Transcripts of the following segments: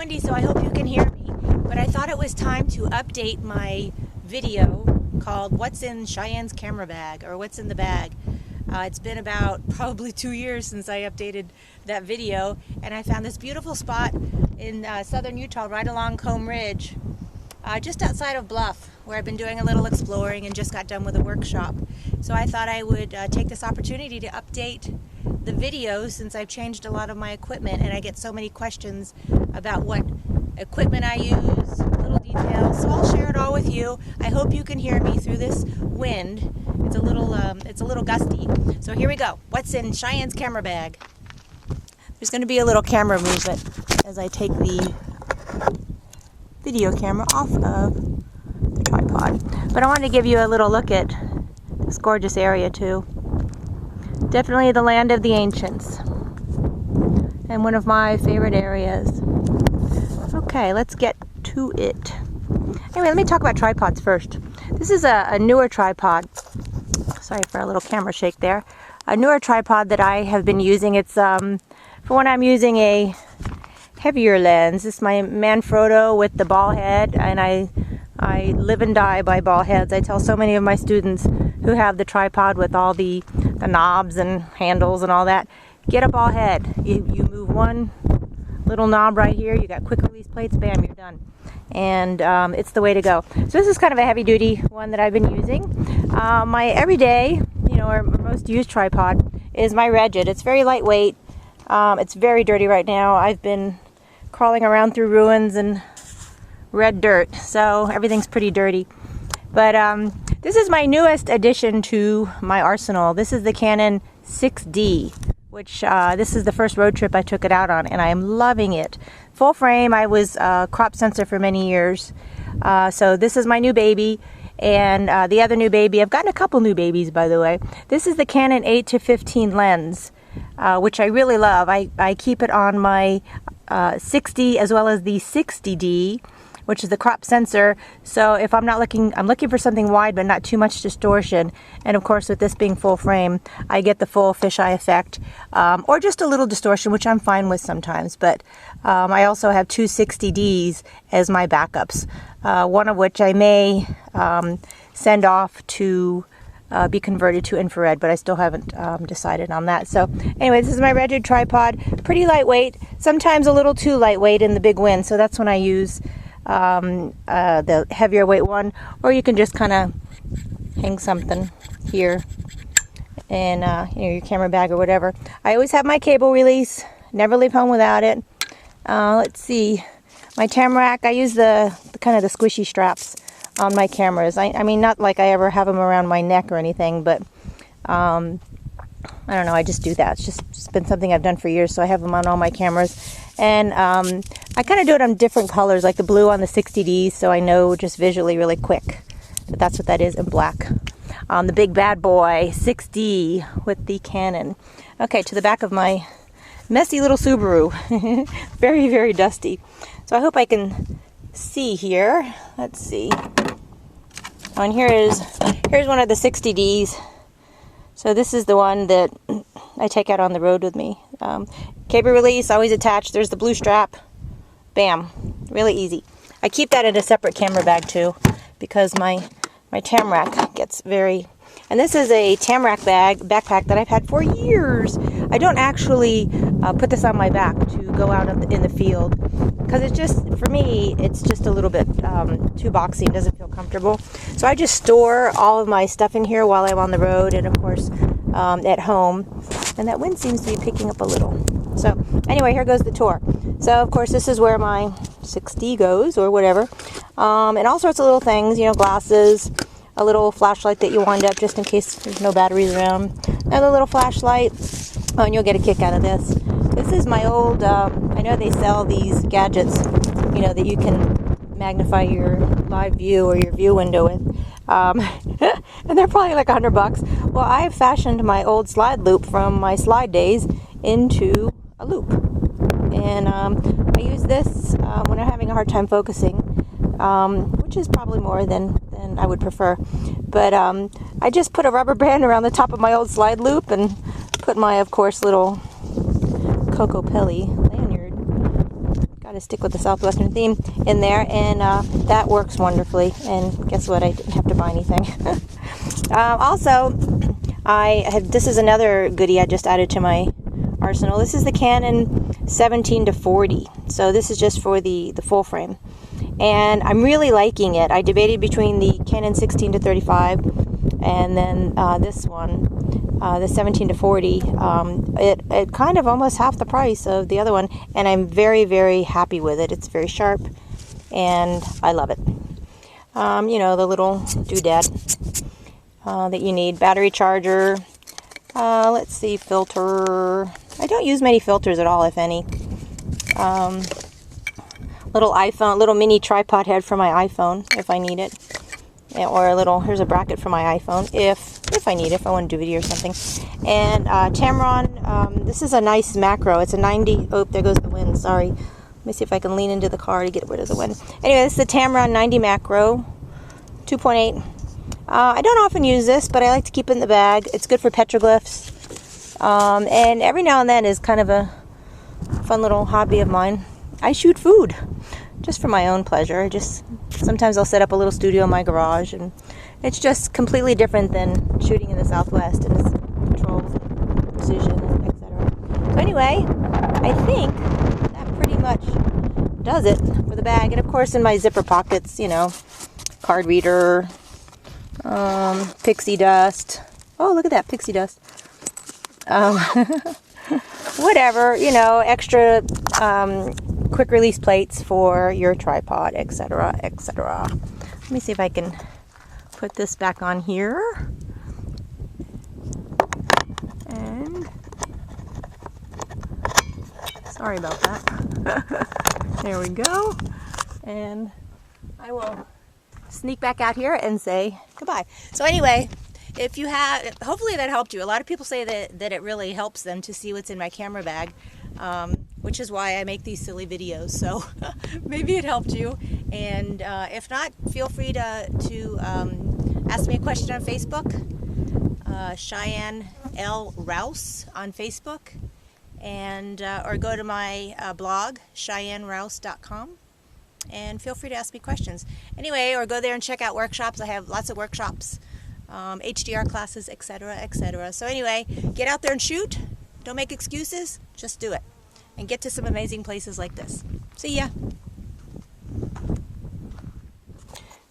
windy, so I hope you can hear me. But I thought it was time to update my video called What's in Cheyenne's Camera Bag, or What's in the Bag. It's been about probably 2 years since I updated that video, and I found this beautiful spot in southern Utah right along Comb Ridge, just outside of Bluff, where I've been doing a little exploring and just got done with a workshop. So I thought I would take this opportunity to update the video since I've changed a lot of my equipment, and I get so many questions about what equipment I use, little details. So I'll share it all with you. I hope you can hear me through this wind. It's a little gusty. So here we go. What's in Cheyenne's camera bag? There's going to be a little camera movement as I take the video camera off of the tripod. But I wanted to give you a little look at this gorgeous area too. Definitely the land of the ancients, and one of my favorite areas. Okay, let's get to it. Anyway, let me talk about tripods first. This is a newer tripod. Sorry for a little camera shake there. A newer tripod that I have been using. It's for when I'm using a heavier lens. This is my Manfrotto with the ball head, and I live and die by ball heads. I tell so many of my students who have the tripod with all the knobs and handles and all that, get a ball head. You move one little knob right here, you got quick release plates, bam, you're done. And it's the way to go. So this is kind of a heavy duty one that I've been using. My everyday, or most used tripod is my Rigid. It's very lightweight. It's very dirty right now. I've been crawling around through ruins and red dirt, so everything's pretty dirty. But this is my newest addition to my arsenal. This is the Canon 6D, which this is the first road trip I took it out on, and I am loving it. Full frame. I was a crop sensor for many years, so this is my new baby. And the other new baby, I've gotten a couple new babies, by the way. This is the Canon 8-15 lens, which I really love. I keep it on my 60 as well as the 60D, which is the crop sensor. So if I'm looking for something wide but not too much distortion. And of course, with this being full frame, I get the full fisheye effect, or just a little distortion, which I'm fine with sometimes. But I also have two 60Ds as my backups, one of which I may send off to be converted to infrared, but I still haven't decided on that. So anyway, this is my Rigid tripod, pretty lightweight, sometimes a little too lightweight in the big wind, so that's when I use the heavier weight one, or you can just kind of hang something here in your camera bag or whatever. I always have my cable release, never leave home without it. Let's see, my Tamarack, I use the kind of the squishy straps on my cameras. I mean, not like I ever have them around my neck or anything, but I don't know, I just do that. It's been something I've done for years, so I have them on all my cameras. And I kind of do it on different colors, like the blue on the 60D, so I know just visually really quick that that's what that is, and black on the big bad boy 6D with the Canon. Okay, to the back of my messy little Subaru. Very, very dusty. So I hope I can see here. Let's see. Oh, and here's one of the 60Ds. So this is the one that I take out on the road with me. Cable release, always attached. There's the blue strap. Bam. Really easy. I keep that in a separate camera bag too, because my Tamarack gets very... And this is a Tamarack backpack that I've had for years. I don't actually put this on my back to go out in the field, because it's just, for me, it's just a little bit too boxy and doesn't feel comfortable. So I just store all of my stuff in here while I'm on the road, and of course at home. And that wind seems to be picking up a little. So anyway, here goes the tour. So of course this is where my 6D goes, or whatever, and all sorts of little things, glasses, a little flashlight that you wind up just in case there's no batteries around, another little flashlight. Oh, and you'll get a kick out of this. This is my old, I know they sell these gadgets, that you can magnify your live view or your view window with. And they're probably like $100. Well, I have fashioned my old slide loop from my slide days into a loop. And I use this when I'm having a hard time focusing, which is probably more than I would prefer. But I just put a rubber band around the top of my old slide loop and put my, of course, little Coco Pelli lanyard to stick with the Southwestern theme in there, and that works wonderfully. And guess what? I didn't have to buy anything. Also, this is another goodie I just added to my arsenal. This is the Canon 17-40. So this is just for the full frame. And I'm really liking it. I debated between the Canon 16-35 and then this one, the 17-40. It kind of almost half the price of the other one, and I'm very, very happy with it. It's very sharp, and I love it. You know, the little doodad that you need. Battery charger. Let's see, filter. I don't use many filters at all, if any. Little iPhone, little mini tripod head for my iPhone if I need it. Yeah, or a little, here's a bracket for my iPhone if I need it, if I want to do video or something. And Tamron, this is a nice macro. It's a 90, oh, there goes the wind, sorry. Let me see if I can lean into the car to get rid of the wind. Anyway, this is the Tamron 90 macro, 2.8. I don't often use this, but I like to keep it in the bag. It's good for petroglyphs. And every now and then is kind of a fun little hobby of mine. I shoot food just for my own pleasure. Sometimes I'll set up a little studio in my garage, and it's just completely different than shooting in the Southwest, and it's controls, precision, etc. So anyway, I think that pretty much does it for the bag. And of course in my zipper pockets, you know, card reader, pixie dust. Oh, look at that, pixie dust. Whatever, you know, extra quick release plates for your tripod, etc., etc. Let me see if I can put this back on here. And sorry about that. There we go. And I will sneak back out here and say goodbye. So anyway, if you have, hopefully that helped you. A lot of people say that it really helps them to see what's in my camera bag, which is why I make these silly videos. So maybe it helped you. And if not, feel free to ask me a question on Facebook, Cheyenne L. Rouse on Facebook, and or go to my blog, CheyenneRouse.com. And feel free to ask me questions. Anyway, or go there and check out workshops. I have lots of workshops. HDR classes, etc., etc. So anyway, get out there and shoot. Don't make excuses. Just do it. And get to some amazing places like this. See ya.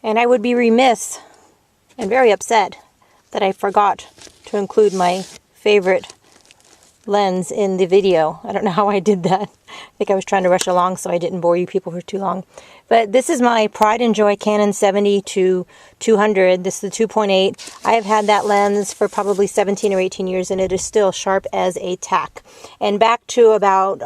And I would be remiss and very upset that I forgot to include my favorite lens in the video. I don't know how I did that. I think I was trying to rush along so I didn't bore you people for too long. But this is my Pride and Joy Canon 70-200. This is the 2.8. I have had that lens for probably 17 or 18 years, and it is still sharp as a tack. And back to about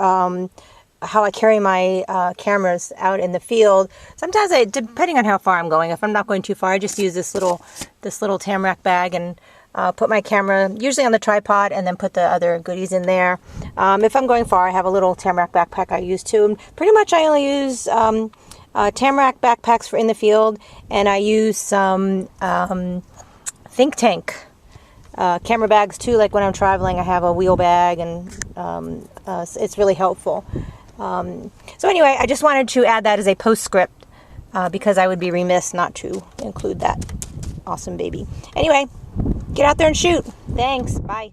how I carry my cameras out in the field. Sometimes, depending on how far I'm going, if I'm not going too far, I just use this little Tamrac bag and put my camera usually on the tripod, and then put the other goodies in there. If I'm going far, I have a little Tamrac backpack I use too. And pretty much I only use Tamrac backpacks for in the field, and I use some Think Tank camera bags too. Like when I'm traveling, I have a wheel bag, and it's really helpful. So anyway, I just wanted to add that as a postscript because I would be remiss not to include that awesome baby. Anyway, get out there and shoot. Thanks. Bye.